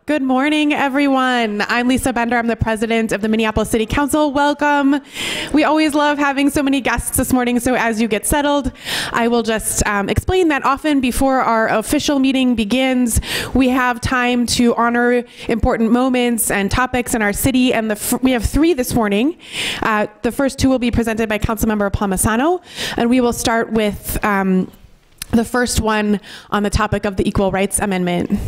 Good morning, everyone. I'm Lisa Bender. I'm the president of the Minneapolis City Council. Welcome. We always love having so many guests this morning, so as you get settled, I will just explain that often before our official meeting begins, we have time to honor important moments and topics in our city, and we have three this morning. The first two will be presented by Councilmember Palmisano, and we will start with the first one on the topic of the Equal Rights Amendment.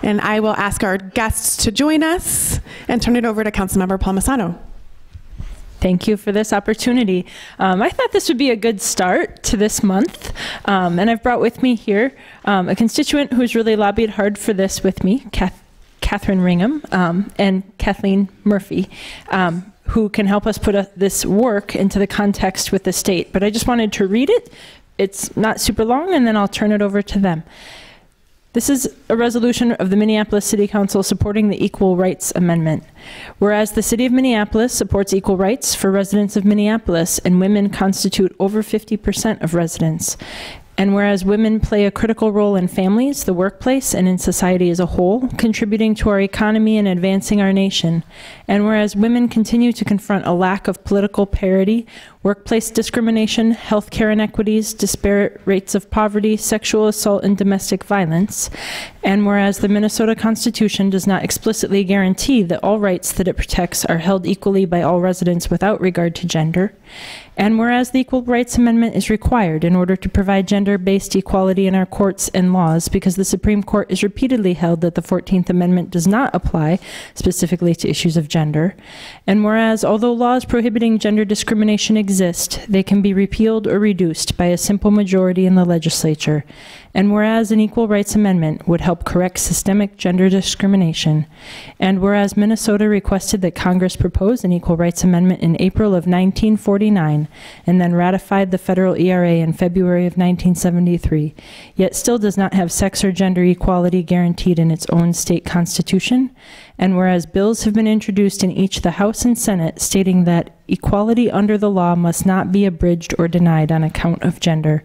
And I will ask our guests to join us and turn it over to Councilmember Palmisano. Thank you for this opportunity. I thought this would be a good start to this month. And I've brought with me here a constituent who's really lobbied hard for this with me, Catherine Ringham, and Kathleen Murphy, who can help us put this work into the context with the state. But I just wanted to read it. It's not super long, and then I'll turn it over to them. This is a resolution of the Minneapolis City Council supporting the Equal Rights Amendment. Whereas the City of Minneapolis supports equal rights for residents of Minneapolis, and women constitute over 50% of residents. And whereas women play a critical role in families, the workplace, and in society as a whole, contributing to our economy and advancing our nation. And whereas women continue to confront a lack of political parity, workplace discrimination, healthcare inequities, disparate rates of poverty, sexual assault, and domestic violence. And whereas the Minnesota Constitution does not explicitly guarantee that all rights that it protects are held equally by all residents without regard to gender. And whereas the Equal Rights Amendment is required in order to provide gender-based equality in our courts and laws, because the Supreme Court has repeatedly held that the 14th Amendment does not apply specifically to issues of gender. And whereas although laws prohibiting gender discrimination exist, they can be repealed or reduced by a simple majority in the legislature. And whereas an Equal Rights Amendment would help correct systemic gender discrimination, and whereas Minnesota requested that Congress propose an Equal Rights Amendment in April of 1949, and then ratified the federal ERA in February of 1973, yet still does not have sex or gender equality guaranteed in its own state constitution, and whereas bills have been introduced in each the House and Senate stating that equality under the law must not be abridged or denied on account of gender.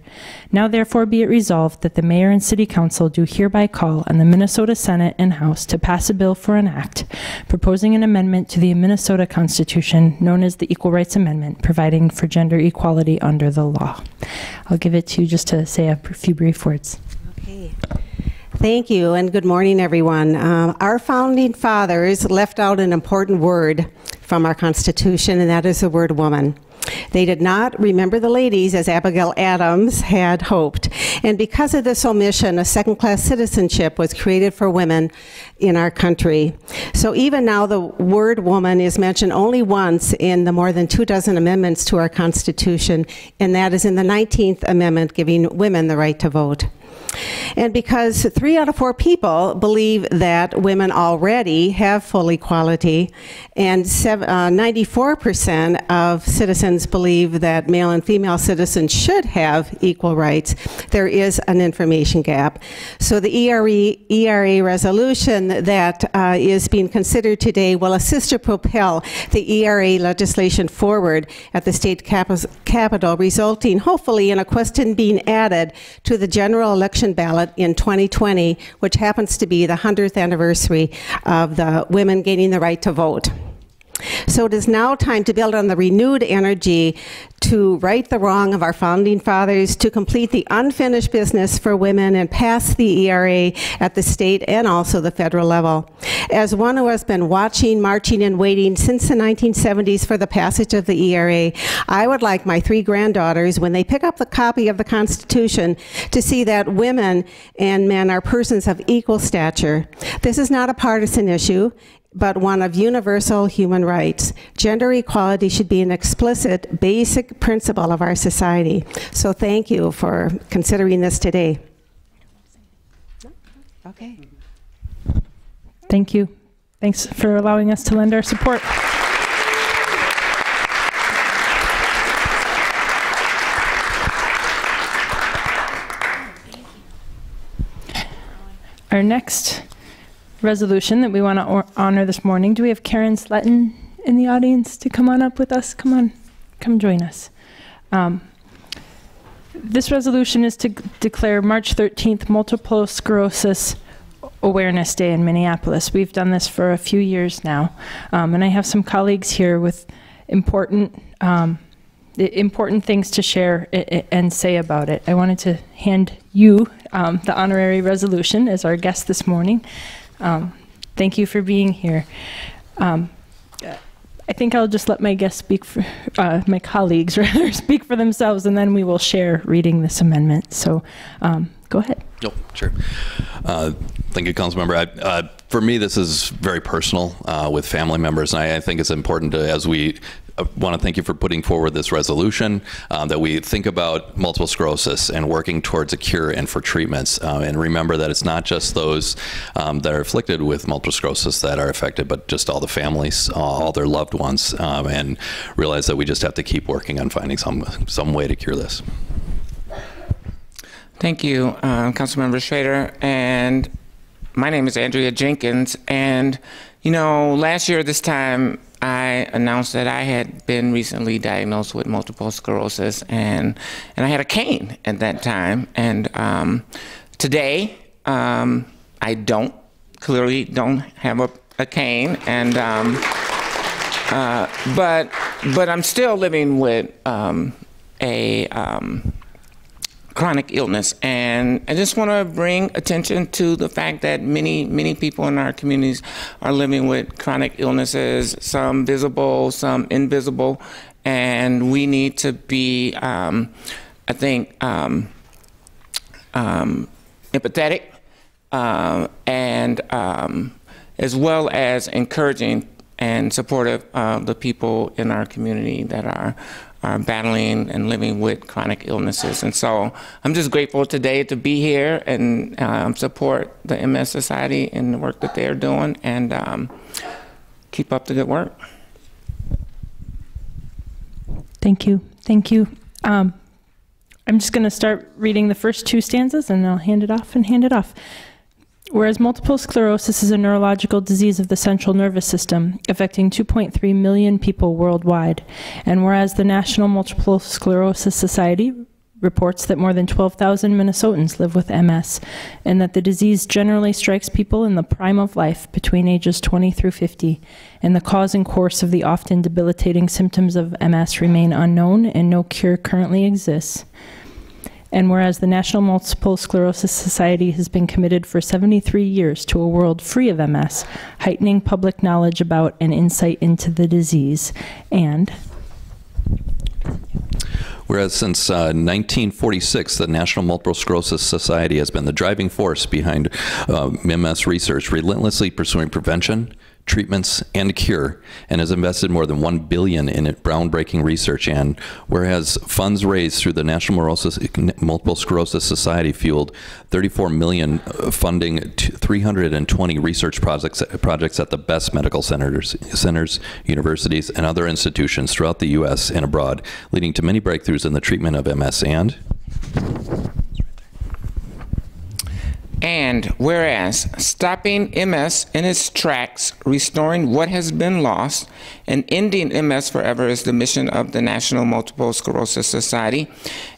Now therefore be it resolved that the Mayor and City Council do hereby call on the Minnesota Senate and House to pass a bill for an act proposing an amendment to the Minnesota Constitution known as the Equal Rights Amendment, providing for gender equality under the law. I'll give it to you just to say a few brief words. Okay. Thank you, and good morning, everyone. Our founding fathers left out an important word from our Constitution, and that is the word woman. They did not remember the ladies as Abigail Adams had hoped. And because of this omission, a second-class citizenship was created for women in our country. So even now, the word woman is mentioned only once in the more than 24 amendments to our Constitution, and that is in the 19th Amendment, giving women the right to vote. And because 3 out of 4 people believe that women already have full equality, and 94% of citizens believe that male and female citizens should have equal rights, there is an information gap. So the ERA resolution that is being considered today will assist to propel the ERA legislation forward at the state capitol, resulting hopefully in a question being added to the general election ballot in 2020, which happens to be the 100th anniversary of the women gaining the right to vote. So it is now time to build on the renewed energy to right the wrong of our founding fathers, to complete the unfinished business for women and pass the ERA at the state and also the federal level. As one who has been watching, marching, and waiting since the 1970s for the passage of the ERA, I would like my 3 granddaughters, when they pick up the copy of the Constitution, to see that women and men are persons of equal stature. This is not a partisan issue, but one of universal human rights. Gender equality should be an explicit, basic principle of our society. So thank you for considering this today. Okay. Thank you. Thanks for allowing us to lend our support. Our next resolution that we want to honor this morning. Do we have Karen Sletton in the audience to come on up with us? Come on, come join us. This resolution is to declare March 13th Multiple Sclerosis Awareness Day in Minneapolis. We've done this for a few years now, and I have some colleagues here with important things to share and say about it. I wanted to hand you the honorary resolution as our guest this morning. Thank you for being here. I think I'll just let my guests speak for, my colleagues rather, speak for themselves, and then we will share reading this amendment. So go ahead. Yep, sure. Thank you, Councilmember. For me, this is very personal with family members, and I think it's important to, as we want to thank you for putting forward this resolution, that we think about multiple sclerosis and working towards a cure and for treatments. And remember that it's not just those that are afflicted with multiple sclerosis that are affected, but just all the families, all their loved ones, and realize that we just have to keep working on finding some way to cure this. Thank you, Councilmember Schrader. And my name is Andrea Jenkins. And, you know, last year this time, I announced that I had been recently diagnosed with multiple sclerosis, and I had a cane at that time. And today, I clearly don't have a cane, and but I'm still living with a chronic illness, and I just want to bring attention to the fact that many people in our communities are living with chronic illnesses, some visible, some invisible, and we need to be, I think, empathetic, and as well as encouraging and supportive of the people in our community that are battling and living with chronic illnesses. And so I'm just grateful today to be here and support the MS Society and the work that they're doing, and keep up the good work. Thank you. Thank you. I'm just going to start reading the first two stanzas, and I'll hand it off and hand it off. Whereas multiple sclerosis is a neurological disease of the central nervous system, affecting 2.3 million people worldwide, and whereas the National Multiple Sclerosis Society reports that more than 12,000 Minnesotans live with MS, and that the disease generally strikes people in the prime of life between ages 20 through 50, and the cause and course of the often debilitating symptoms of MS remain unknown and no cure currently exists. And whereas the National Multiple Sclerosis Society has been committed for 73 years to a world free of MS, heightening public knowledge about and insight into the disease, and whereas since 1946, the National Multiple Sclerosis Society has been the driving force behind MS research, relentlessly pursuing prevention, treatments, and cure, and has invested more than $1 billion in groundbreaking research. And whereas funds raised through the National Multiple Sclerosis Society fueled $34 million funding 320 research projects at the best medical centers, universities, and other institutions throughout the U.S. and abroad, leading to many breakthroughs in the treatment of MS. And whereas stopping MS in its tracks, restoring what has been lost, and ending MS forever is the mission of the National Multiple Sclerosis Society,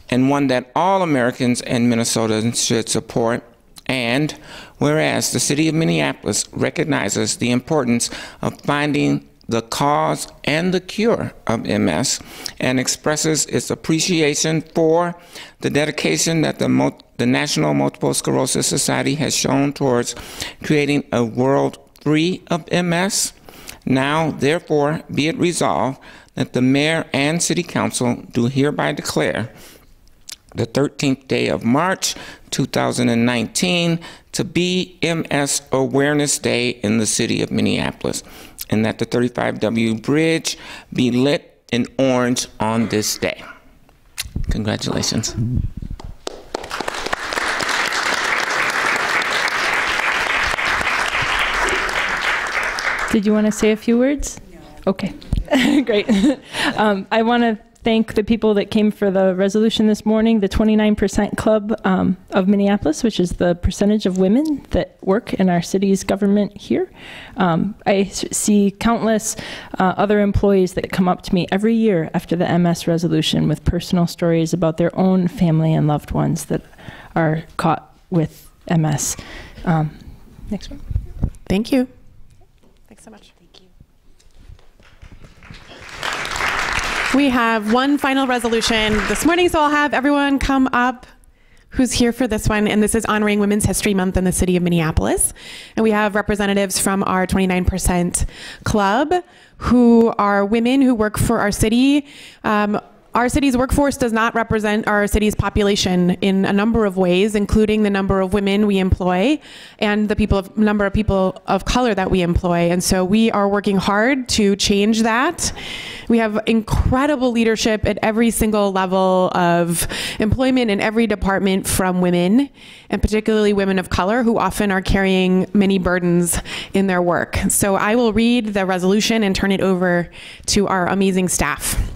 and one that all Americans and Minnesotans should support. And whereas the city of Minneapolis recognizes the importance of finding the cause and the cure of MS, and expresses its appreciation for the dedication that the National Multiple Sclerosis Society has shown towards creating a world free of MS. Now, therefore, be it resolved that the Mayor and City Council do hereby declare the 13th day of March 2019 to be MS Awareness Day in the city of Minneapolis, and that the 35W Bridge be lit in orange on this day. Congratulations. Did you want to say a few words? No. Okay, great. I want to thank the people that came for the resolution this morning, the 29% Club of Minneapolis, which is the percentage of women that work in our city's government here. I see countless other employees that come up to me every year after the MS resolution with personal stories about their own family and loved ones that are caught with MS. Next one. Thank you. Thanks so much. Thank you. We have one final resolution this morning, so I'll have everyone come up who's here for this one, and this is honoring Women's History Month in the city of Minneapolis. And we have representatives from our 29% club who are women who work for our city. Our city's workforce does not represent our city's population in a number of ways, including the number of women we employ and the number of people of color that we employ. And so we are working hard to change that. We have incredible leadership at every single level of employment in every department from women, and particularly women of color who often are carrying many burdens in their work. So I will read the resolution and turn it over to our amazing staff.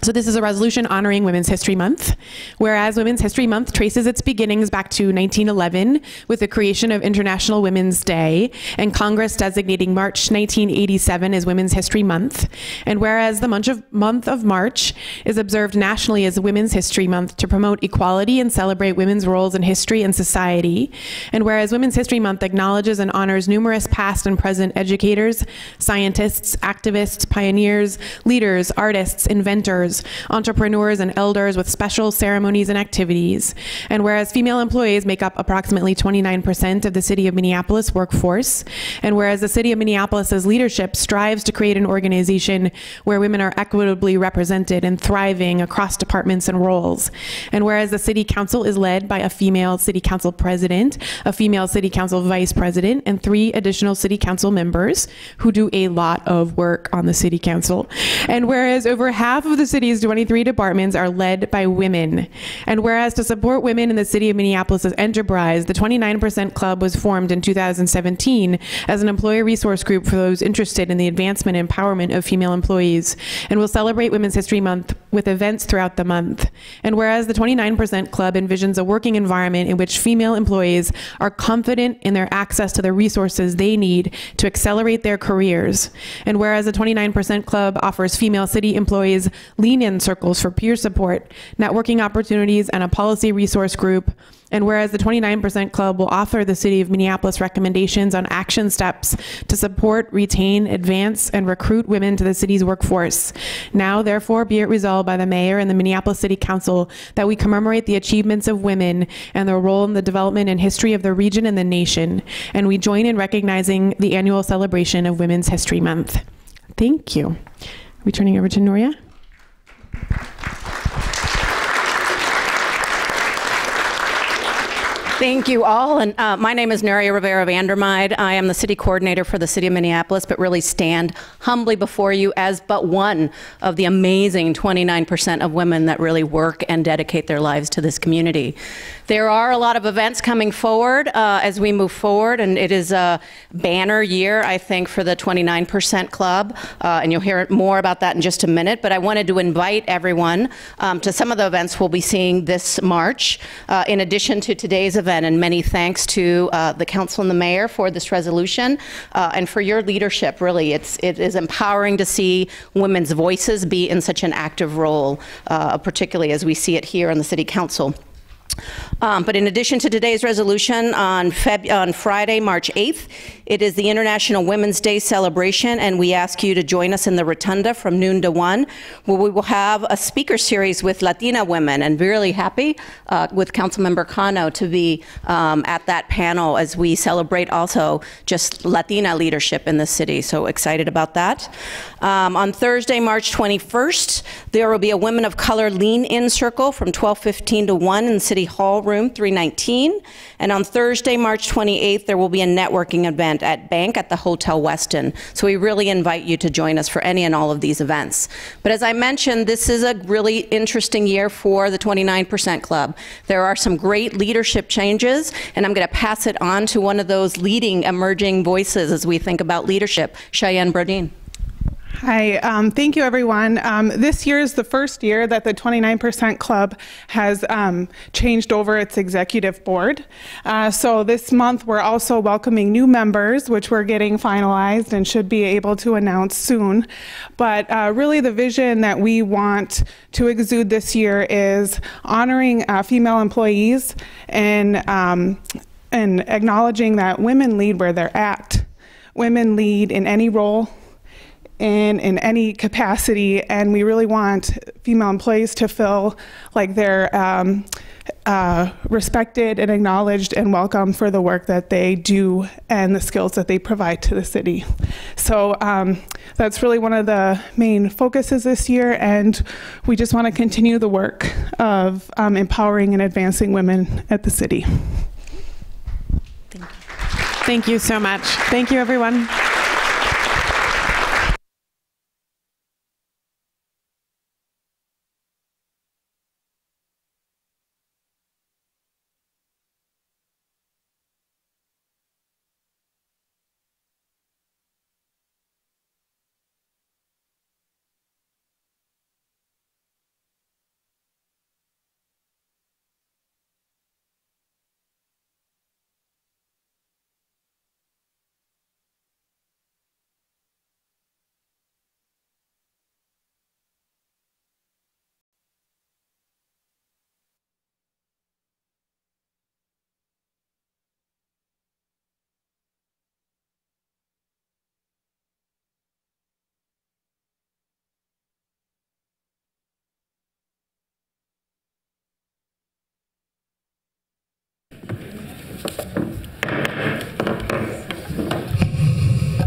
So this is a resolution honoring Women's History Month. Whereas Women's History Month traces its beginnings back to 1911 with the creation of International Women's Day and Congress designating March 1987 as Women's History Month. And whereas the month of March is observed nationally as Women's History Month to promote equality and celebrate women's roles in history and society. And whereas Women's History Month acknowledges and honors numerous past and present educators, scientists, activists, pioneers, leaders, artists, inventors, entrepreneurs, and elders with special ceremonies and activities. And whereas female employees make up approximately 29% of the city of Minneapolis workforce, and whereas the city of Minneapolis's leadership strives to create an organization where women are equitably represented and thriving across departments and roles, and whereas the city council is led by a female city council president, a female city council vice president, and 3 additional city council members who do a lot of work on the city council, and whereas over half of the city's 23 departments are led by women. And whereas to support women in the city of Minneapolis' enterprise, the 29% Club was formed in 2017 as an employee resource group for those interested in the advancement and empowerment of female employees, and will celebrate Women's History Month with events throughout the month. And whereas the 29% Club envisions a working environment in which female employees are confident in their access to the resources they need to accelerate their careers. And whereas the 29% Club offers female city employees lean-in circles for peer support, networking opportunities, and a policy resource group. And whereas the 29% Club will offer the City of Minneapolis recommendations on action steps to support, retain, advance, and recruit women to the city's workforce. Now, therefore, be it resolved by the Mayor and the Minneapolis City Council that we commemorate the achievements of women and their role in the development and history of the region and the nation. And we join in recognizing the annual celebration of Women's History Month. Thank you. Are we turning over to Nuria? Thank you all, and my name is Nuria Rivera-Vandermeide. I am the city coordinator for the city of Minneapolis, but really stand humbly before you as but one of the amazing 29% of women that really work and dedicate their lives to this community. There are a lot of events coming forward as we move forward, and it is a banner year, I think, for the 29% Club, and you'll hear more about that in just a minute, but I wanted to invite everyone to some of the events we'll be seeing this March, in addition to today's event, and many thanks to the council and the mayor for this resolution and for your leadership. Really, it is empowering to see women's voices be in such an active role, particularly as we see it here on the city council. But in addition to today's resolution, on Friday, March 8th, it is the International Women's Day celebration, and we ask you to join us in the Rotunda from noon to 1, where we will have a speaker series with Latina women, and really happy with Councilmember Cano to be at that panel as we celebrate also just Latina leadership in the city. So excited about that. On Thursday, March 21st, there will be a Women of Color Lean-In Circle from 12:15 to 1 in City Hall Room 319. And on Thursday, March 28th, there will be a networking event at Bank at the Hotel Westin. So we really invite you to join us for any and all of these events. But as I mentioned, this is a really interesting year for the 29% Club. There are some great leadership changes, and I'm going to pass it on to one of those leading emerging voices as we think about leadership, Cheyenne Brodeen. Hi, thank you everyone. This year is the first year that the 29% Club has changed over its executive board. So this month we're also welcoming new members, which we're getting finalized and should be able to announce soon. But really the vision that we want to exude this year is honoring female employees and and acknowledging that women lead where they're at. Women lead in any role and in any capacity, and we really want female employees to feel like they're respected and acknowledged and welcome for the work that they do and the skills that they provide to the city. So that's really one of the main focuses this year, and we just want to continue the work of empowering and advancing women at the city. Thank you so much. Thank you, everyone.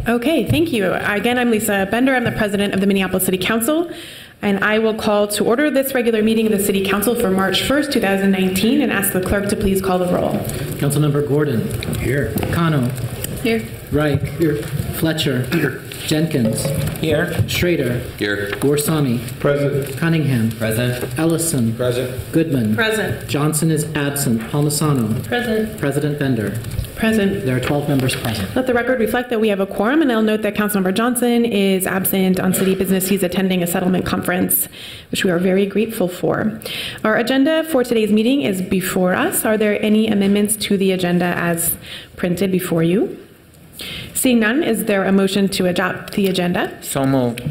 Okay, thank you. Again, I'm Lisa Bender. I'm the president of the Minneapolis City Council, and I will call to order this regular meeting of the City Council for March 1st, 2019, and ask the clerk to please call the roll. Councilmember Gordon. Here. Cano. Here. Reich. Here. Fletcher. Here. Jenkins. Here. Schrader. Here. Gorsami. Present. Cunningham. Present. Ellison. Present. Goodman. Present. Johnson is absent. Palmisano. Present. President Bender. Present. There are 12 members present. Let the record reflect that we have a quorum, and I'll note that Councilmember Johnson is absent on city business. He's attending a settlement conference, which we are very grateful for. Our agenda for today's meeting is before us. Are there any amendments to the agenda as printed before you? Seeing none, is there a motion to adopt the agenda? So moved.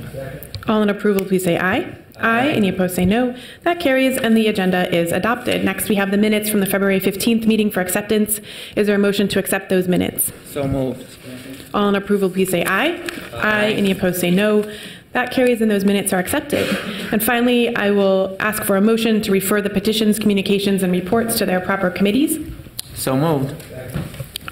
All in approval, please say aye. Aye. Any opposed, say no. That carries, and the agenda is adopted. Next, we have the minutes from the February 15th meeting for acceptance. Is there a motion to accept those minutes? So moved. All in approval, please say aye. Aye. Any opposed, say no. That carries, and those minutes are accepted. And finally, I will ask for a motion to refer the petitions, communications, and reports to their proper committees. So moved.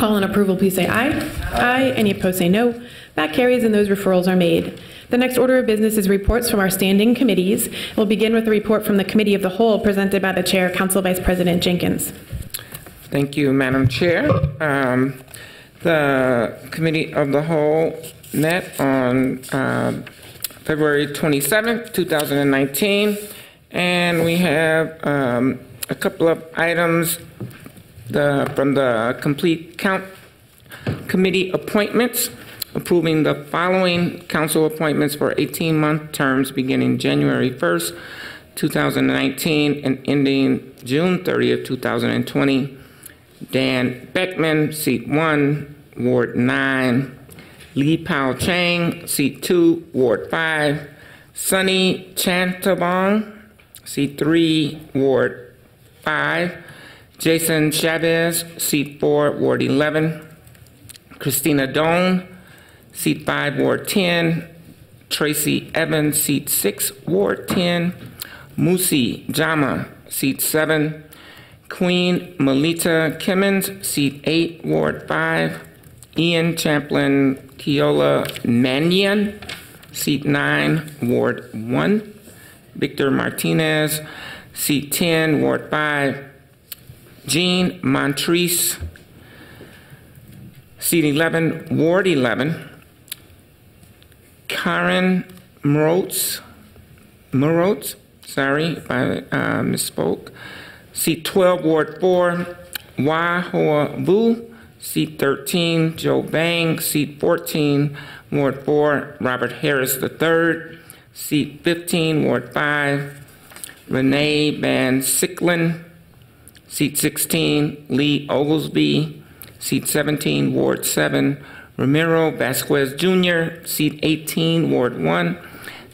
All in approval, please say aye. Aye. Any opposed, say no. That carries, and those referrals are made. The next order of business is reports from our standing committees. We'll begin with a report from the Committee of the Whole presented by the Chair, Council Vice President Jenkins. Thank you, Madam Chair. The Committee of the Whole met on February 27th, 2019, and we have a couple of items from the Complete Count Committee appointments, approving the following council appointments for 18-month terms beginning January 1st, 2019 and ending June 30th, 2020. Dan Beckman, seat 1, Ward 9. Lee Pao Chang, seat 2, Ward 5. Sunny Chantabong, seat 3, Ward 5. Jason Chavez, seat 4, Ward 11. Christina Doan, seat 5, Ward 10. Tracy Evans, seat 6, Ward 10. Musi Jama, seat 7. Queen Melita Kimmons, seat 8, Ward 5. Ian Champlin Keola Mannion, seat 9, Ward 1. Victor Martinez, seat 10, Ward 5. Jean Montrese, seat 11, Ward 11. Karen Morotz, sorry if I misspoke, seat 12, Ward 4. Wah Hoa Vu, seat 13. Joe Bang, seat 14, Ward 4. Robert Harris III, seat 15, Ward 5. Renee Van Sicklin, seat 16. Lee Oglesby, seat 17, Ward 7. Ramiro Vasquez Jr., seat 18, Ward 1.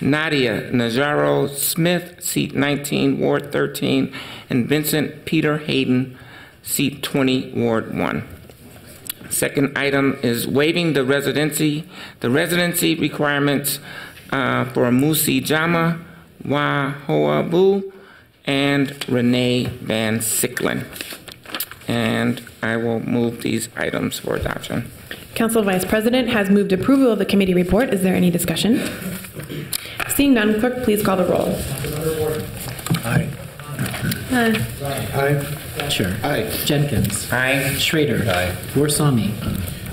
Nadia Najaro Smith, seat 19, Ward 13. And Vincent Peter Hayden, seat 20, Ward 1. Second item is waiving the residency requirements for Musi Jama, Wahoabu, and Renee Van Sicklin. And I will move these items for adoption. Council Vice President has moved approval of the committee report. Is there any discussion? Seeing none, clerk, please call the roll. Aye. Aye. Fletcher. Aye. Jenkins. Aye. Schrader. Aye. Worsami.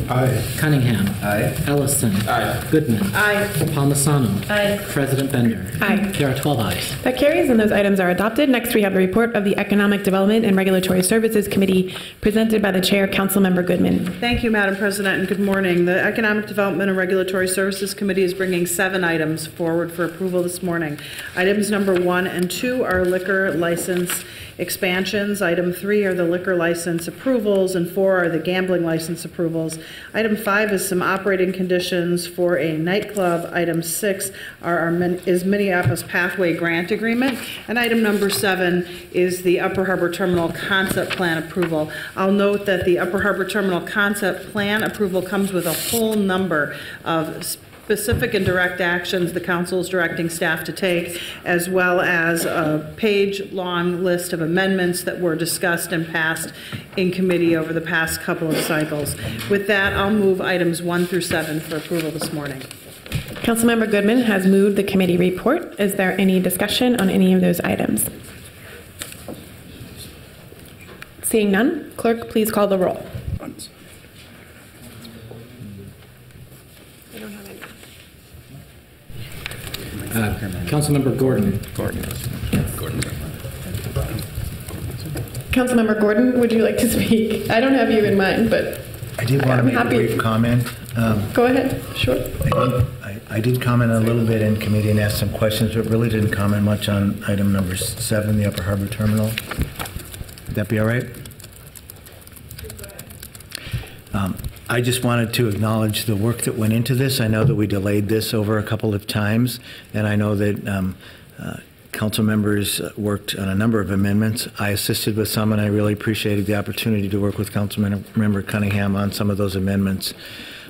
Aye. Cunningham. Aye. Ellison. Aye. Goodman. Aye. Palmisano. Aye. President Bender. Aye. There are 12 ayes. That carries, and those items are adopted. Next, we have the report of the Economic Development and Regulatory Services Committee, presented by the Chair, Councilmember Goodman. Thank you, Madam President, and good morning. The Economic Development and Regulatory Services Committee is bringing 7 items forward for approval this morning. Items number 1 and 2 are liquor license expansions. Item 3 are the liquor license approvals, and 4 are the gambling license approvals. Item 5 is some operating conditions for a nightclub. Item 6 is Minneapolis Pathway Grant Agreement, and item number 7 is the Upper Harbor Terminal Concept Plan approval. I'll note that the Upper Harbor Terminal Concept Plan approval comes with a whole number of specific and direct actions the council is directing staff to take, as well as a page-long list of amendments that were discussed and passed in committee over the past couple of cycles. With that, I'll move items 1 through 7 for approval this morning. Councilmember Goodman has moved the committee report. Is there any discussion on any of those items? Seeing none, clerk, please call the roll. Councilmember Gordon. Councilmember Gordon, would you like to speak? I don't have you in mind, but I did want to make a brief comment. Go ahead. Sure. I did comment a little bit in committee and asked some questions, but really didn't comment much on item number 7, the Upper Harbor Terminal. Would that be all right? I just wanted to acknowledge the work that went into this. I know that we delayed this over a couple of times, and I know that council members worked on a number of amendments. I assisted with some, and I really appreciated the opportunity to work with Councilmember Cunningham on some of those amendments.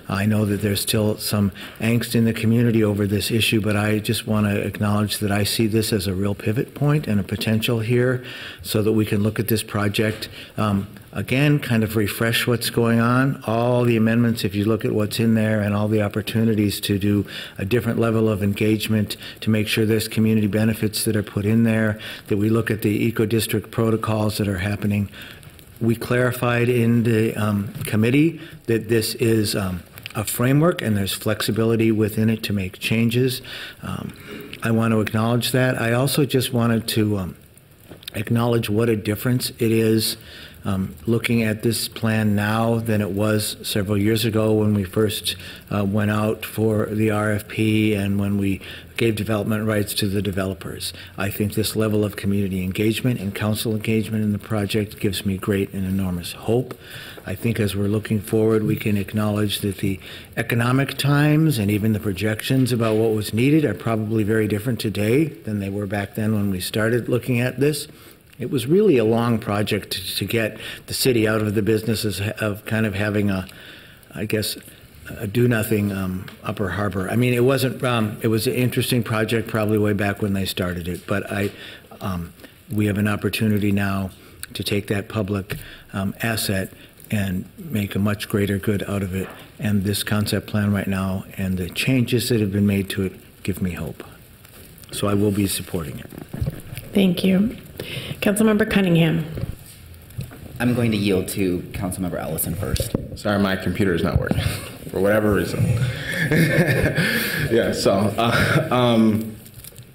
I know that there's still some angst in the community over this issue, but I just want to acknowledge that I see this as a real pivot point and a potential here so that we can look at this project again, kind of refresh what's going on. All the amendments, if you look at what's in there, and all the opportunities to do a different level of engagement to make sure there's community benefits that are put in there, that we look at the eco-district protocols that are happening. We clarified in the committee that this is a framework and there's flexibility within it to make changes. I want to acknowledge that. I also just wanted to acknowledge what a difference it is looking at this plan now than it was several years ago when we first went out for the RFP and when we gave development rights to the developers. I think this level of community engagement and council engagement in the project gives me great and enormous hope. I think as we're looking forward, we can acknowledge that the economic times and even the projections about what was needed are probably very different today than they were back then when we started looking at this. It was really a long project to get the city out of the business of kind of having a, I guess, a do-nothing Upper Harbor. I mean, it wasn't. It was an interesting project, probably way back when they started it. But we have an opportunity now to take that public asset and make a much greater good out of it. And this concept plan right now and the changes that have been made to it give me hope. So I will be supporting it. Thank you. Councilmember Cunningham. I'm going to yield to Councilmember Ellison first. Sorry, my computer is not working for whatever reason. Yeah, so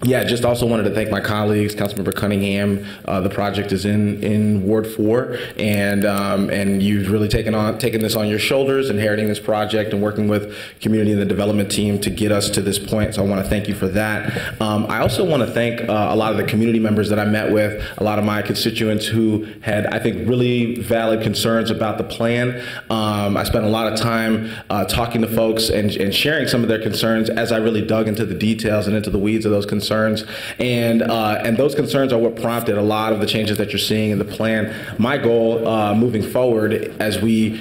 yeah, just also wanted to thank my colleagues, Councilmember Cunningham. The project is in Ward 4, and you've really taken this on your shoulders, inheriting this project and working with community and the development team to get us to this point. So I want to thank you for that. I also want to thank a lot of the community members that I met with, a lot of my constituents who had, I think, really valid concerns about the plan. I spent a lot of time talking to folks and sharing some of their concerns as I really dug into the details and into the weeds of those concerns. concerns, and those concerns are what prompted a lot of the changes that you're seeing in the plan. My goal moving forward, as we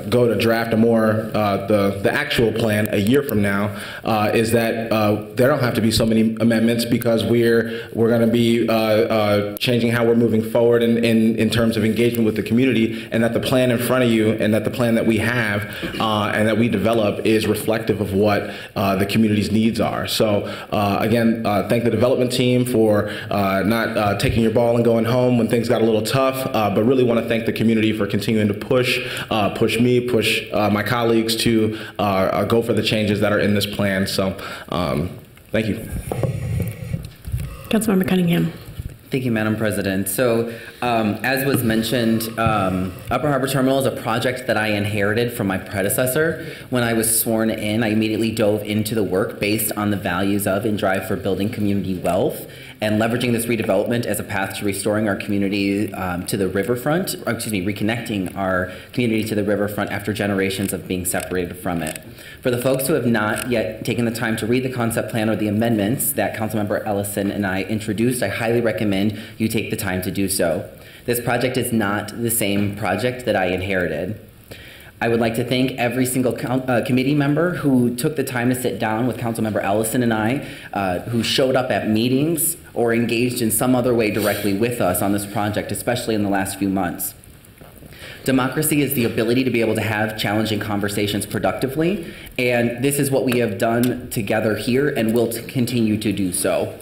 go to draft a more the actual plan a year from now, is that there don't have to be so many amendments, because we're going to be changing how we're moving forward in terms of engagement with the community, and that the plan in front of you and that the plan that we have and that we develop is reflective of what the community's needs are. So again, thank the development team for not taking your ball and going home when things got a little tough, but really want to thank the community for continuing to push me, push my colleagues to go for the changes that are in this plan. So thank you. Councilmember Cunningham. Thank you, Madam President. So, as was mentioned, Upper Harbor Terminal is a project that I inherited from my predecessor. When I was sworn in, I immediately dove into the work based on the values of and drive for building community wealth and leveraging this redevelopment as a path to restoring our community to the riverfront, or excuse me, reconnecting our community to the riverfront after generations of being separated from it. For the folks who have not yet taken the time to read the concept plan or the amendments that Councilmember Ellison and I introduced, I highly recommend you take the time to do so. This project is not the same project that I inherited. I would like to thank every single committee member who took the time to sit down with Councilmember Ellison and I, who showed up at meetings or engaged in some other way directly with us on this project, especially in the last few months. Democracy is the ability to be able to have challenging conversations productively, and this is what we have done together here and will continue to do so.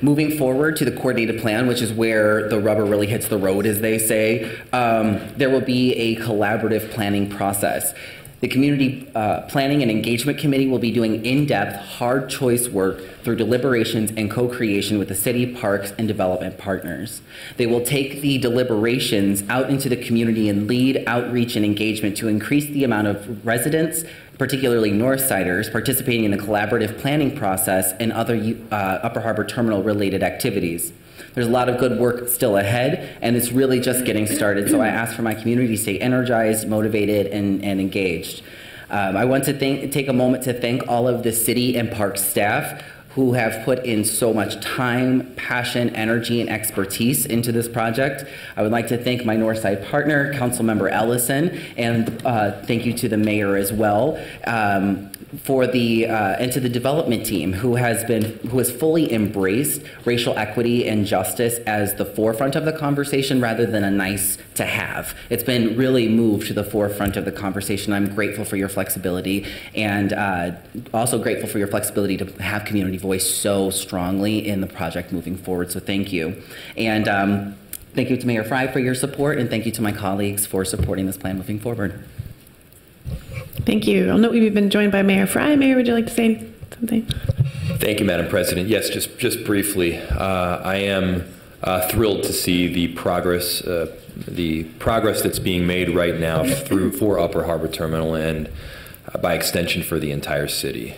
Moving forward to the coordinated plan, which is where the rubber really hits the road, as they say, there will be a collaborative planning process. The Community Planning and Engagement Committee will be doing in-depth, hard choice work through deliberations and co-creation with the city, parks, and development partners. They will take the deliberations out into the community and lead outreach and engagement to increase the amount of residents, particularly Northsiders, participating in the collaborative planning process and other Upper Harbor Terminal related activities. There's a lot of good work still ahead, and it's really just getting started. So I ask for my community to stay energized, motivated, and engaged. I want to take a moment to thank all of the city and park staff who have put in so much time, passion, energy, and expertise into this project. I would like to thank my Northside partner, Councilmember Ellison, and thank you to the mayor as well, for the and to the development team who has fully embraced racial equity and justice as the forefront of the conversation rather than a nice to have. It's been really moved to the forefront of the conversation. I'm grateful for your flexibility, and also grateful for your flexibility to have community voice so strongly in the project moving forward. So thank you. And thank you to Mayor Fry for your support, and thank you to my colleagues for supporting this plan moving forward. Thank you. I'll note we've been joined by Mayor Fry. Mayor, would you like to say something? Thank you, Madam President. Yes, just briefly, I am thrilled to see the progress that's being made right now for Upper Harbor Terminal and by extension for the entire city.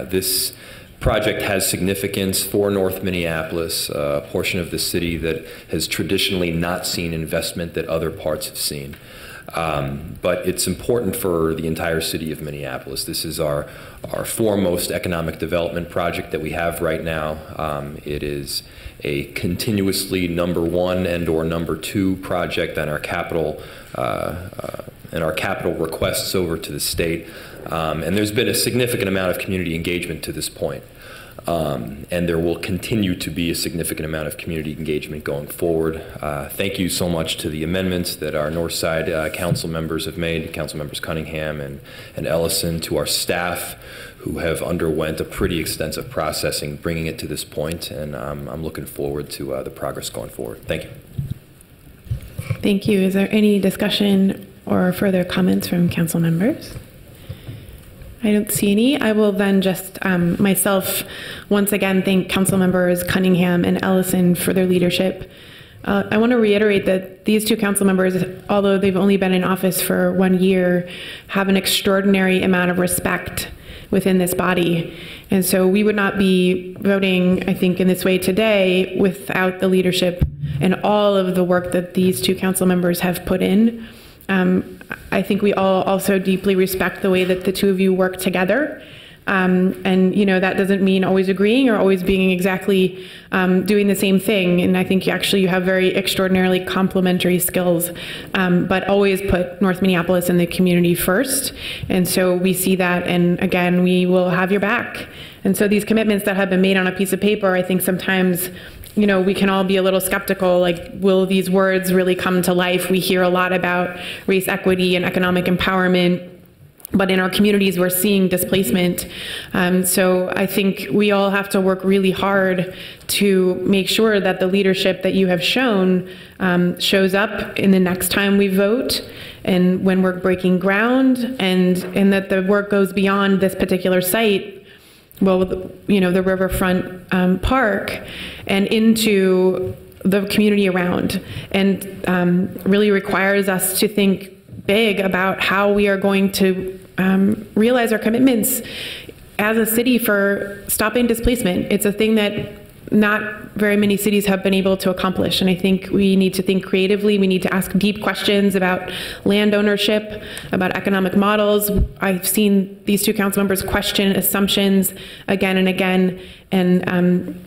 This project has significance for North Minneapolis, a portion of the city that has traditionally not seen investment that other parts have seen. But it's important for the entire city of Minneapolis. This is our foremost economic development project that we have right now. It is a continuously #1 and or #2 project on our capital requests over to the state. And there's been a significant amount of community engagement to this point. And there will continue to be a significant amount of community engagement going forward. Thank you so much to the amendments that our North Side council members have made, Council Members Cunningham and Ellison, to our staff who have underwent a pretty extensive processing bringing it to this point, and I'm looking forward to the progress going forward. Thank you. Thank you. Is there any discussion or further comments from council members? I don't see any. I will then just myself once again thank council members Cunningham and Ellison for their leadership. I want to reiterate that these two council members, although they've only been in office for 1 year, have an extraordinary amount of respect within this body. And so we would not be voting, I think, in this way today without the leadership and all of the work that these two council members have put in. I think we all also deeply respect the way that the two of you work together. And, that doesn't mean always agreeing or always being exactly doing the same thing. And I think you have very extraordinarily complementary skills, but always put North Minneapolis and the community first. And so we see that, and again, we will have your back. And so these commitments that have been made on a piece of paper, I think sometimes we can all be a little skeptical, like, will these words really come to life? We hear a lot about race equity and economic empowerment, but in our communities, we're seeing displacement. So I think we all have to work really hard to make sure that the leadership that you have shown shows up in the next time we vote, and when we're breaking ground, and that the work goes beyond this particular site, the riverfront park, and into the community around, and really requires us to think big about how we are going to realize our commitments as a city for stopping displacement. It's a thing that not very many cities have been able to accomplish, and I think we need to think creatively. We need to ask deep questions about land ownership, about economic models. I've seen these two council members question assumptions again and again, and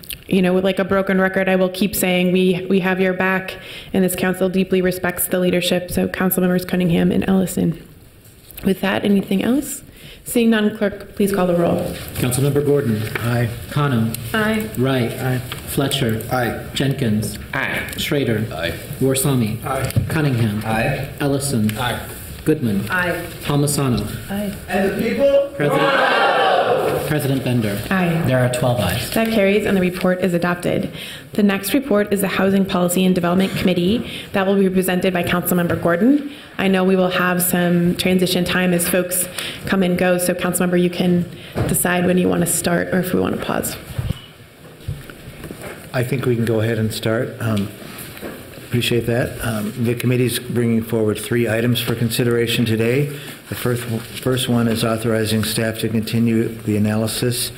like a broken record, I will keep saying we have your back, and this council deeply respects the leadership. So council members Cunningham and Ellison. With that, anything else? Seeing none, clerk, please call the roll. Councilmember Gordon. Aye. Cano. Aye. Wright. Aye. Fletcher. Aye. Jenkins. Aye. Schrader. Aye. Warsami. Aye. Cunningham. Aye. Ellison. Aye. Goodman. Aye. Palmisano. Aye. And the people? President Bender. Aye. There are 12 ayes. That carries, and the report is adopted. The next report is the Housing Policy and Development Committee. That will be presented by Councilmember Gordon. I know we will have some transition time as folks come and go, so Councilmember, you can decide when you want to start or if we want to pause. I think we can go ahead and start. Appreciate that. The committee is bringing forward 3 items for consideration today. The first one is authorizing staff to continue the analysis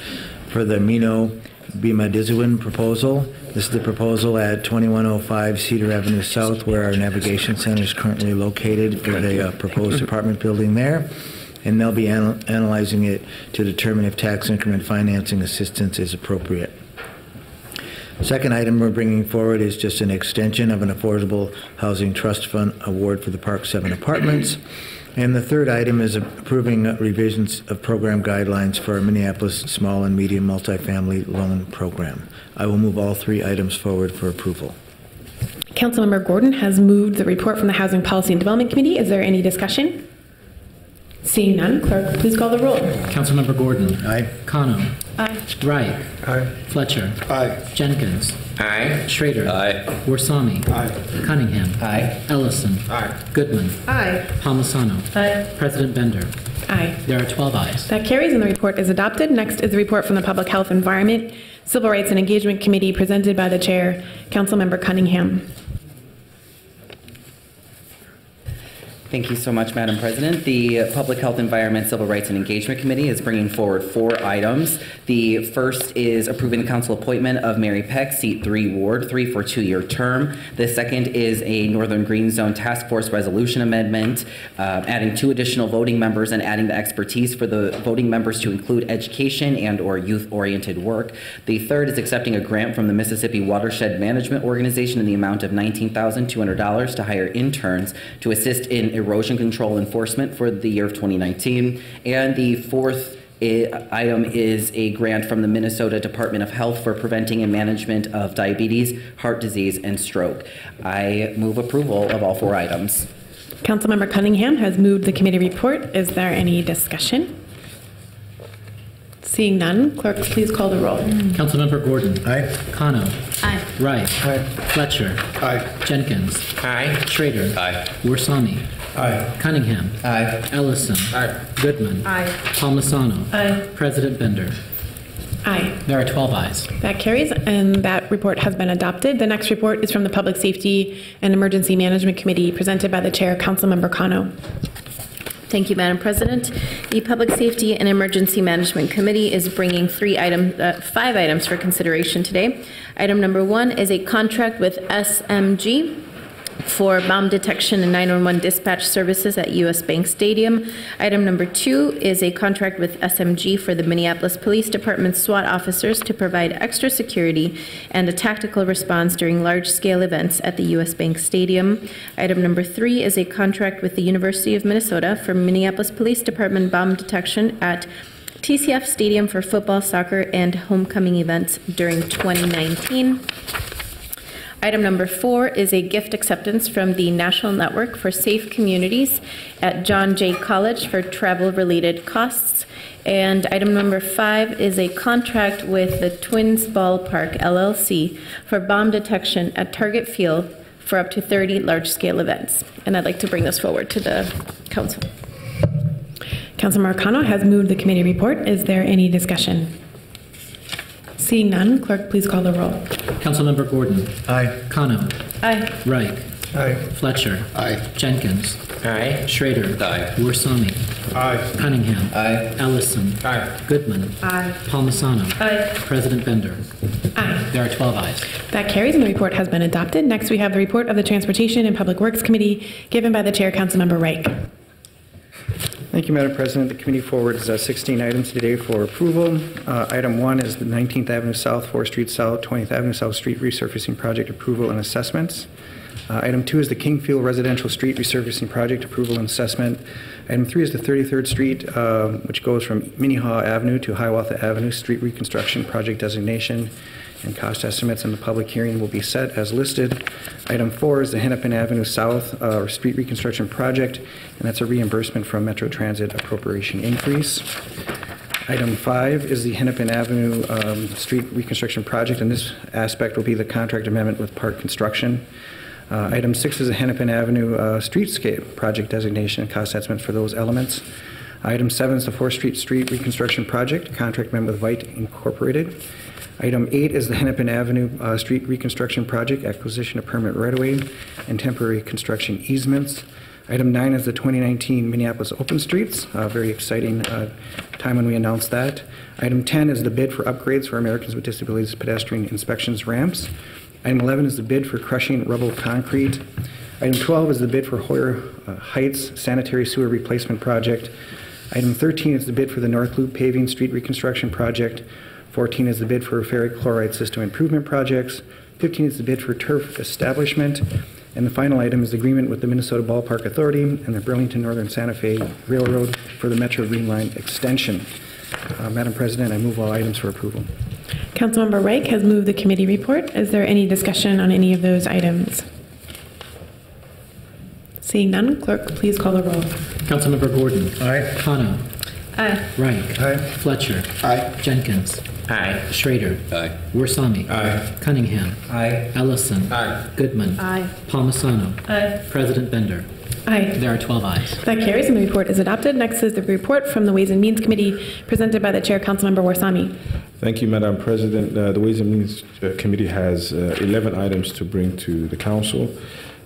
for the Mino Bimadizuan proposal. This is the proposal at 2105 Cedar Avenue South, where our navigation center is currently located, for the proposed apartment building there. And they'll be analyzing it to determine if tax increment financing assistance is appropriate. Second item we're bringing forward is just an extension of an Affordable Housing Trust Fund award for the Park 7 apartments. And the third item is approving revisions of program guidelines for our Minneapolis small and medium multifamily loan program. I will move all 3 items forward for approval. Councilmember Gordon has moved the report from the Housing Policy and Development Committee. Is there any discussion? Seeing none, clerk, please call the roll. Councilmember Gordon. Aye. Cano. Aye. Wright. Aye. Fletcher. Aye. Jenkins. Aye. Schrader. Aye. Warsami. Aye. Cunningham. Aye. Ellison. Aye. Goodman. Aye. Palmisano. Aye. President Bender. Aye. There are 12 ayes. That carries, and the report is adopted. Next is the report from the Public Health, Environment, Civil Rights, and Engagement Committee, presented by the Chair, Councilmember Cunningham. Thank you so much, Madam President. The Public Health, Environment, Civil Rights, and Engagement Committee is bringing forward 4 items. The first is approving the council appointment of Mary Peck, Seat 3, Ward 3, for a 2-year term. The second is a Northern Green Zone Task Force resolution amendment, adding 2 additional voting members and adding the expertise for the voting members to include education and/or youth-oriented work. The third is accepting a grant from the Mississippi Watershed Management Organization in the amount of $19,200 to hire interns to assist in erosion control enforcement for the year of 2019. And the fourth item is a grant from the Minnesota Department of Health for preventing and management of diabetes, heart disease, and stroke. I move approval of all 4 items. Councilmember Cunningham has moved the committee report. Is there any discussion? Seeing none, clerk, please call the roll. Councilmember Gordon. Aye. Cano. Aye. Wright. Aye. Fletcher. Aye. Jenkins. Aye. Schrader. Aye. Warsami. Aye. Cunningham. Aye. Ellison. Aye. Goodman. Aye. Palmisano. Aye. President Bender. Aye. There are 12 ayes. That carries, and that report has been adopted. The next report is from the Public Safety and Emergency Management Committee, presented by the Chair, Councilmember Cano. Thank you, Madam President. The Public Safety and Emergency Management Committee is bringing 5 items for consideration today. Item number 1 is a contract with SMG for bomb detection and 911 dispatch services at U.S. Bank Stadium. Item number 2 is a contract with SMG for the Minneapolis Police Department SWAT officers to provide extra security and a tactical response during large-scale events at the U.S. Bank Stadium. Item number 3 is a contract with the University of Minnesota for Minneapolis Police Department bomb detection at TCF Stadium for football, soccer, and homecoming events during 2019. Item number 4 is a gift acceptance from the National Network for Safe Communities at John Jay College for travel-related costs. And item number 5 is a contract with the Twins Ballpark LLC for bomb detection at Target Field for up to 30 large-scale events. And I'd like to bring this forward to the council. Councilor Marcano has moved the committee report. Is there any discussion? Seeing none, clerk, please call the roll. Councilmember Gordon. Aye. Kano. Aye. Reich. Aye. Fletcher. Aye. Jenkins. Aye. Schrader. Aye. Wursami. Aye. Cunningham. Aye. Ellison. Aye. Goodman. Aye. Palmisano. Aye. President Bender. Aye. There are 12 ayes. That carries and the report has been adopted. Next, we have the report of the Transportation and Public Works Committee given by the Chair, Councilmember Reich. Thank you, Madam President. The committee forwards 16 items today for approval. Item 1 is the 19th Avenue South, 4th Street South, 20th Avenue South Street resurfacing project approval and assessments. Item 2 is the Kingfield Residential Street resurfacing project approval and assessment. Item 3 is the 33rd Street, which goes from Minnehaha Avenue to Hiawatha Avenue street reconstruction project designation and cost estimates, and the public hearing will be set as listed. Item 4 is the Hennepin Avenue South street reconstruction project, and that's a reimbursement from Metro Transit appropriation increase. Item 5 is the Hennepin Avenue street reconstruction project, and this aspect will be the contract amendment with Park Construction. Item 6 is the Hennepin Avenue streetscape project designation and cost estimates for those elements. Item 7 is the 4th Street reconstruction project, contract amendment with Vite Incorporated. Item 8 is the Hennepin Avenue street reconstruction project, acquisition of permanent right-of-way and temporary construction easements. Item 9 is the 2019 Minneapolis Open Streets, very exciting time when we announced that. Item 10 is the bid for upgrades for Americans with Disabilities pedestrian inspections ramps. Item 11 is the bid for crushing rubble concrete. Item 12 is the bid for Hoyer Heights sanitary sewer replacement project. Item 13 is the bid for the North Loop paving street reconstruction project. 14 is the bid for ferric chloride system improvement projects. 15 is the bid for turf establishment. And the final item is the agreement with the Minnesota Ballpark Authority and the Burlington Northern Santa Fe Railroad for the Metro Green Line extension. Madam President, I move all items for approval. Councilmember Reich has moved the committee report. Is there any discussion on any of those items? Seeing none, clerk, please call the roll. Councilmember Gordon. Aye. Kano. Aye. Reich. Aye. Fletcher. Aye. Jenkins. Aye. Schrader. Aye. Wursami. Aye. Cunningham. Aye. Ellison. Aye. Goodman. Aye. Palmisano. Aye. President Bender. Aye. There are 12 ayes. That carries and the report is adopted. Next is the report from the Ways and Means Committee presented by the Chair, Councilmember Wursami. Thank you, Madam President. The Ways and Means Committee has 11 items to bring to the Council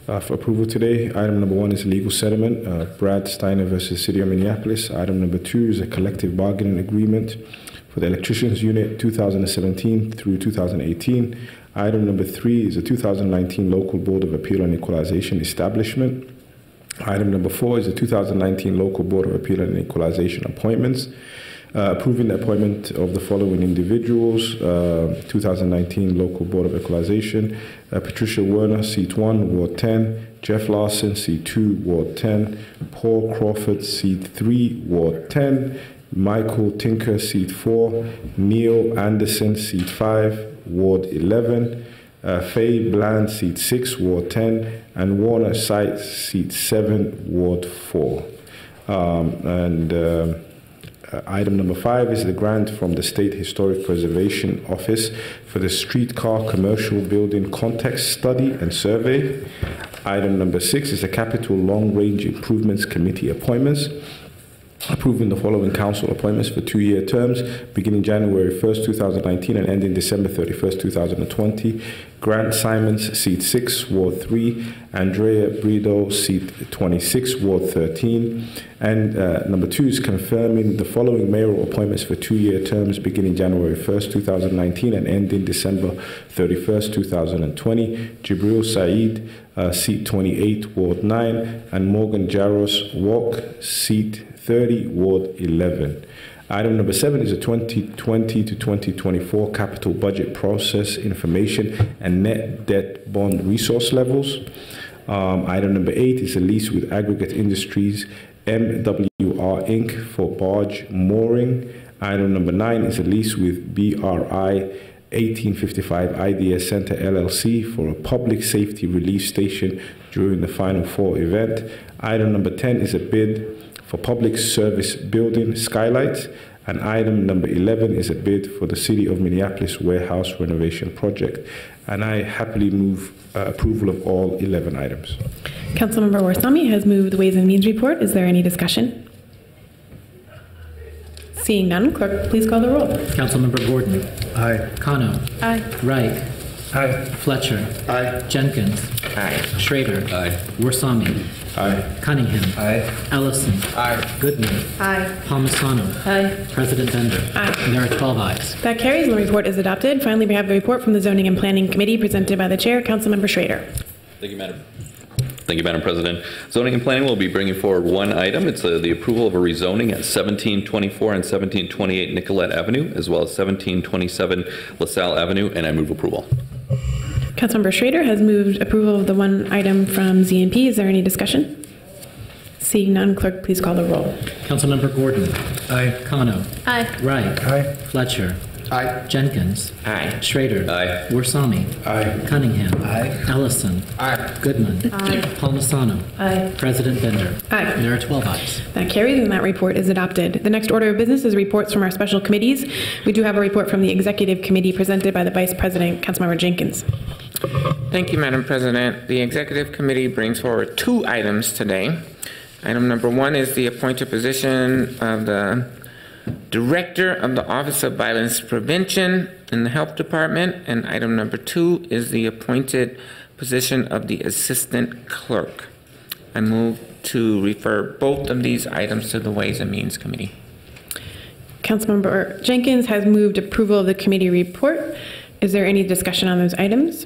for approval today. Item number 1 is legal settlement, Brad Steiner versus City of Minneapolis. Item number 2 is a collective bargaining agreement for the Electricians Unit 2017 through 2018. Item number 3 is the 2019 Local Board of Appeal and Equalization establishment. Item number 4 is the 2019 Local Board of Appeal and Equalization appointments. Approving the appointment of the following individuals. 2019 Local Board of Equalization, Patricia Werner, Seat 1, Ward 10, Jeff Larson, Seat 2, Ward 10, Paul Crawford, Seat 3, Ward 10, Michael Tinker, Seat 4, Neil Anderson, Seat 5, Ward 11, Faye Bland, Seat 6, Ward 10, and Warner Sites, Seat 7, Ward 4. Item number 5 is the grant from the State Historic Preservation Office for the Streetcar Commercial Building Context Study and Survey. Item number 6 is the Capital Long Range Improvements Committee appointments. approving the following council appointments for 2-year terms beginning January 1st, 2019 and ending December 31st, 2020. Grant Simons, seat 6, Ward 3. Andrea Brido, seat 26, Ward 13. And number 2 is confirming the following mayoral appointments for 2-year terms beginning January 1st, 2019 and ending December 31st, 2020. Jibril Saeed, seat 28, Ward 9. And Morgan Jaros Walk, seat 30, Ward 11. Item number 7 is a 2020 to 2024 capital budget process information and net debt bond resource levels. Item number 8 is a lease with Aggregate Industries MWR Inc. for barge mooring. Item number 9 is a lease with BRI 1855 IDS Center LLC for a public safety relief station during the Final Four event. Item number 10 is a bid for public service building skylights, and item number 11 is a bid for the City of Minneapolis warehouse renovation project. And I happily move approval of all 11 items. Councilmember Warsame has moved the Ways and Means report. Is there any discussion? Seeing none, clerk, please call the roll. Councilmember Gordon. Aye. Kano. Aye. Reich. Aye. Fletcher. Aye. Jenkins. Aye. Schrader. Aye. Warsame. Aye. Cunningham. Aye. Ellison. Aye. Goodman. Aye. Palmisano. Aye. President Bender. Aye. And there are 12 ayes. That carries and the report is adopted. Finally, we have the report from the Zoning and Planning Committee presented by the Chair, Councilmember Schrader. Thank you, Madam President. Zoning and Planning will be bringing forward one item. It's the approval of a rezoning at 1724 and 1728 Nicollet Avenue, as well as 1727 LaSalle Avenue, and I move approval. Councilmember Schrader has moved approval of the one item from ZNP. Is there any discussion? Seeing none, clerk, please call the roll. Councilmember Gordon. Aye. Kano. Aye. Reich. Aye. Fletcher. Aye. Jenkins. Aye. Schrader. Aye. Warsame. Aye. Cunningham. Aye. Ellison. Aye. Goodman. Aye. Palmisano. Aye. President Bender. Aye. And there are 12 ayes. That carries and that report is adopted. The next order of business is reports from our special committees. We do have a report from the Executive Committee presented by the Vice President, Councilmember Jenkins. Thank you, Madam President. The Executive Committee brings forward 2 items today. Item number 1 is the appointed position of the Director of the Office of Violence Prevention in the Health Department, and item number 2 is the appointed position of the Assistant Clerk. I move to refer both of these items to the Ways and Means Committee. Councilmember Jenkins has moved approval of the committee report. Is there any discussion on those items?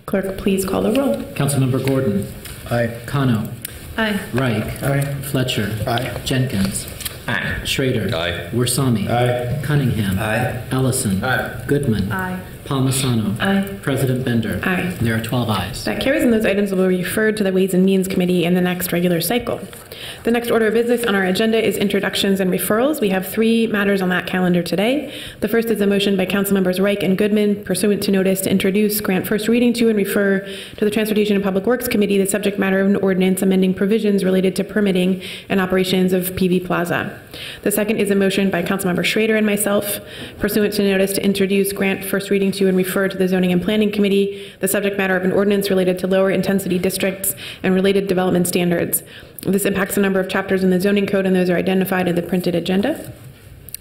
Clerk, please call the roll. Councilmember Gordon. Aye. Kano. Aye. Reich. Aye. Fletcher. Aye. Jenkins. Aye. Schrader. Aye. Warsame. Aye. Cunningham. Aye. Ellison. Aye. Goodman. Aye. Palmisano. Aye. President Bender. Aye. There are 12 ayes. That carries and those items will be referred to the Ways and Means Committee in the next regular cycle. The next order of business on our agenda is introductions and referrals. We have 3 matters on that calendar today. The first is a motion by Councilmembers Reich and Goodman pursuant to notice to introduce, grant first reading to, and refer to the Transportation and Public Works Committee the subject matter of an ordinance amending provisions related to permitting and operations of PV Plaza. The second is a motion by Councilmember Schrader and myself pursuant to notice to introduce, grant first reading to, and refer to the Zoning and Planning Committee the subject matter of an ordinance related to lower intensity districts and related development standards. This impacts a number of chapters in the zoning code, and those are identified in the printed agenda.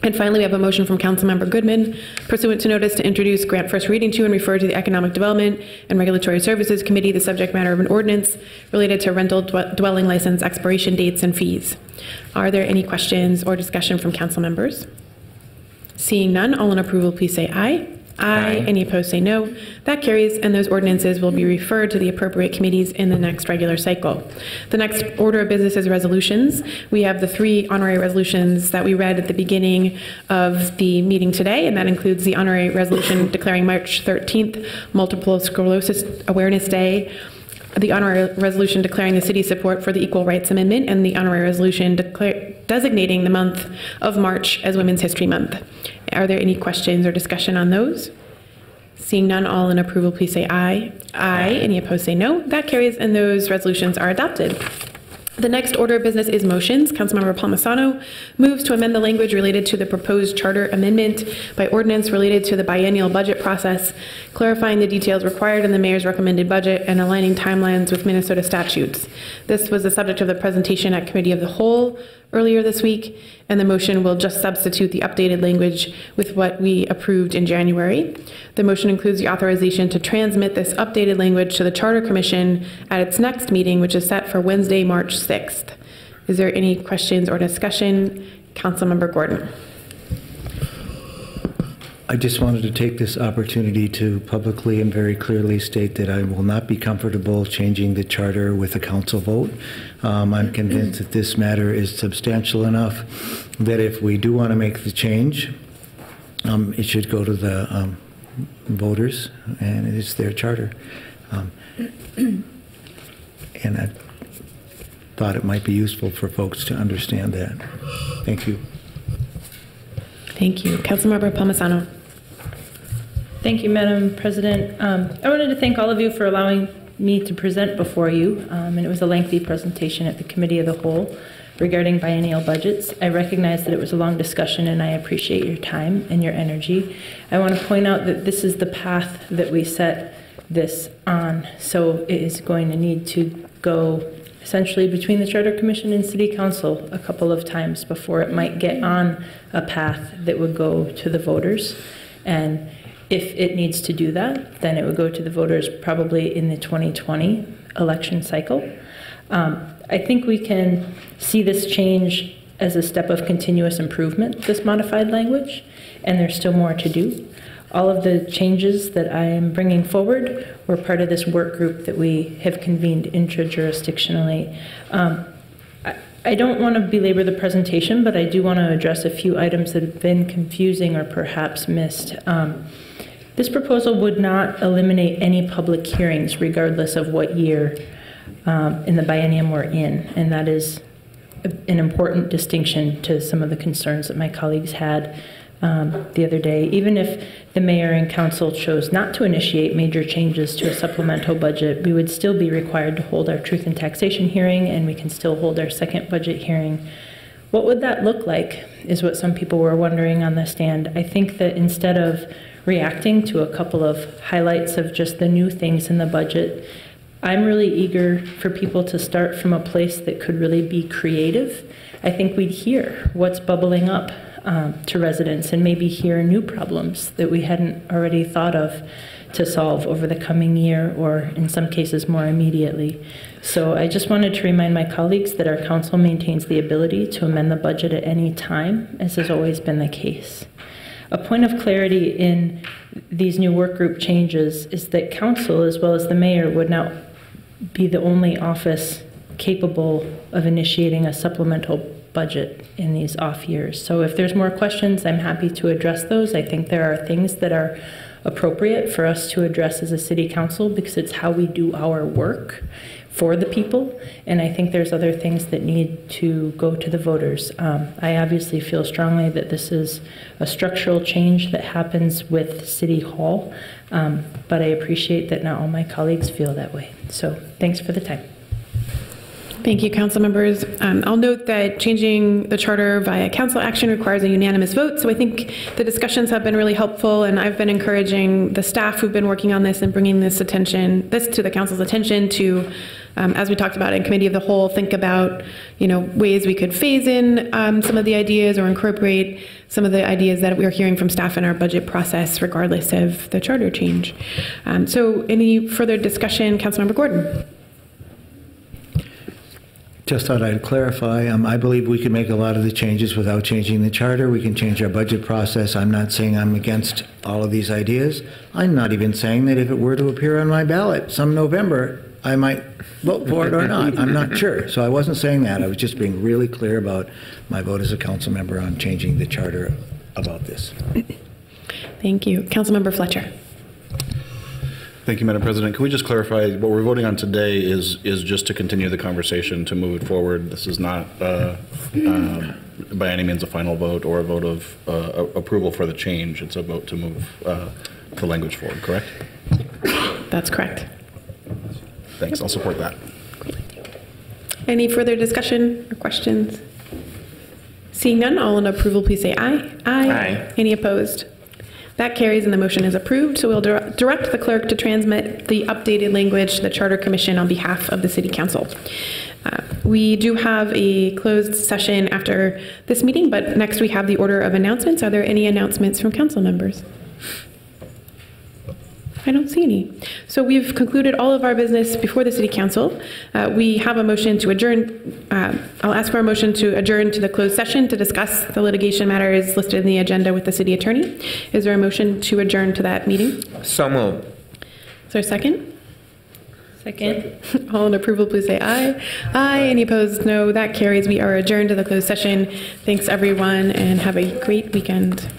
And finally, we have a motion from Councilmember Goodman pursuant to notice to introduce, grant first reading to, and refer to the Economic Development and Regulatory Services Committee the subject matter of an ordinance related to rental dwelling license expiration dates and fees. Are there any questions or discussion from council members? Seeing none, all in approval, please say aye. Aye. Any opposed, say no. That carries, and those ordinances will be referred to the appropriate committees in the next regular cycle. The next order of business is resolutions. We have the 3 honorary resolutions that we read at the beginning of the meeting today, and that includes the honorary resolution declaring March 13th Multiple Sclerosis Awareness Day, the honorary resolution declaring the city's support for the Equal Rights Amendment, and the honorary resolution designating the month of March as Women's History Month. Are there any questions or discussion on those? Seeing none, all in approval, please say aye. Aye. Any opposed, say no. That carries, and those resolutions are adopted. The next order of business is motions. Councilmember Palmisano moves to amend the language related to the proposed charter amendment by ordinance related to the biennial budget process, clarifying the details required in the mayor's recommended budget and aligning timelines with Minnesota statutes. This was the subject of the presentation at Committee of the Whole earlier this week, and the motion will just substitute the updated language with what we approved in January. The motion includes the authorization to transmit this updated language to the Charter Commission at its next meeting, which is set for Wednesday, March 6th. Is there any questions or discussion? Councilmember Gordon. I just wanted to take this opportunity to publicly and very clearly state that I will not be comfortable changing the charter with a council vote. I'm convinced that this matter is substantial enough that if we do want to make the change, it should go to the voters, and it is their charter. And I thought it might be useful for folks to understand that. Thank you. Thank you. Councilmember Palmisano. Thank you, Madam President. I wanted to thank all of you for allowing me to present before you, and it was a lengthy presentation at the Committee of the Whole regarding biennial budgets. I recognize that it was a long discussion, and I appreciate your time and your energy. I want to point out that this is the path that we set this on, so it is going to need to go essentially between the Charter Commission and City Council a couple of times before it might get on a path that would go to the voters. And if it needs to do that, then it would go to the voters probably in the 2020 election cycle. I think we can see this change as a step of continuous improvement, this modified language, and there's still more to do. All of the changes that I am bringing forward were part of this work group that we have convened intra-jurisdictionally. I don't want to belabor the presentation, but I do want to address a few items that have been confusing or perhaps missed. This proposal would not eliminate any public hearings regardless of what year in the biennium we're in, and that is an important distinction to some of the concerns that my colleagues had the other day. Even if the mayor and council chose not to initiate major changes to a supplemental budget, we would still be required to hold our truth in taxation hearing, and we can still hold our second budget hearing. What would that look like is what some people were wondering on the stand. I think that instead of reacting to a couple of highlights of just the new things in the budget, I'm really eager for people to start from a place that could really be creative. I think we'd hear what's bubbling up to residents and maybe hear new problems that we hadn't already thought of to solve over the coming year, or in some cases more immediately. So I just wanted to remind my colleagues that our council maintains the ability to amend the budget at any time, as has always been the case. A point of clarity in these new work group changes is that council, as well as the mayor, would now be the only office capable of initiating a supplemental budget in these off years. So if there's more questions, I'm happy to address those. I think there are things that are appropriate for us to address as a city council because it's how we do our work for the people, and I think there's other things that need to go to the voters. I obviously feel strongly that this is a structural change that happens with City Hall, but I appreciate that not all my colleagues feel that way. So thanks for the time. Thank you, council members. I'll note that changing the charter via council action requires a unanimous vote, so I think the discussions have been really helpful, and I've been encouraging the staff who've been working on this and bringing this to the council's attention to, as we talked about in Committee of the Whole, think about ways we could phase in some of the ideas or incorporate some of the ideas that we're hearing from staff in our budget process, regardless of the charter change. So any further discussion? Councilmember Gordon. Just thought I'd clarify. I believe we can make a lot of the changes without changing the charter. We can change our budget process. I'm not saying I'm against all of these ideas. I'm not even saying that if it were to appear on my ballot some November, I might vote for it or not. I'm not sure. So I wasn't saying that. I was just being really clear about my vote as a council member on changing the charter about this. Thank you. Councilmember Fletcher. Thank you, Madam President. Can we just clarify what we're voting on today is just to continue the conversation, to move it forward? This is not by any means a final vote or a vote of approval for the change. It's a vote to move the language forward, correct? That's correct. Thanks. I'll support that. Any further discussion or questions? Seeing none, all in approval, please say aye. Aye. Aye. Any opposed? That carries and the motion is approved. So we'll direct the clerk to transmit the updated language to the Charter Commission on behalf of the City Council. We do have a closed session after this meeting, but next we have the order of announcements. Are there any announcements from council members? I don't see any. So we've concluded all of our business before the City Council. We have a motion to adjourn. I'll ask for a motion to adjourn to the closed session to discuss the litigation matters listed in the agenda with the City Attorney. Is there a motion to adjourn to that meeting? So moved. Is there a second? Second. All in approval, please say aye. Aye. Any opposed? No. That carries. We are adjourned to the closed session. Thanks, everyone, and have a great weekend.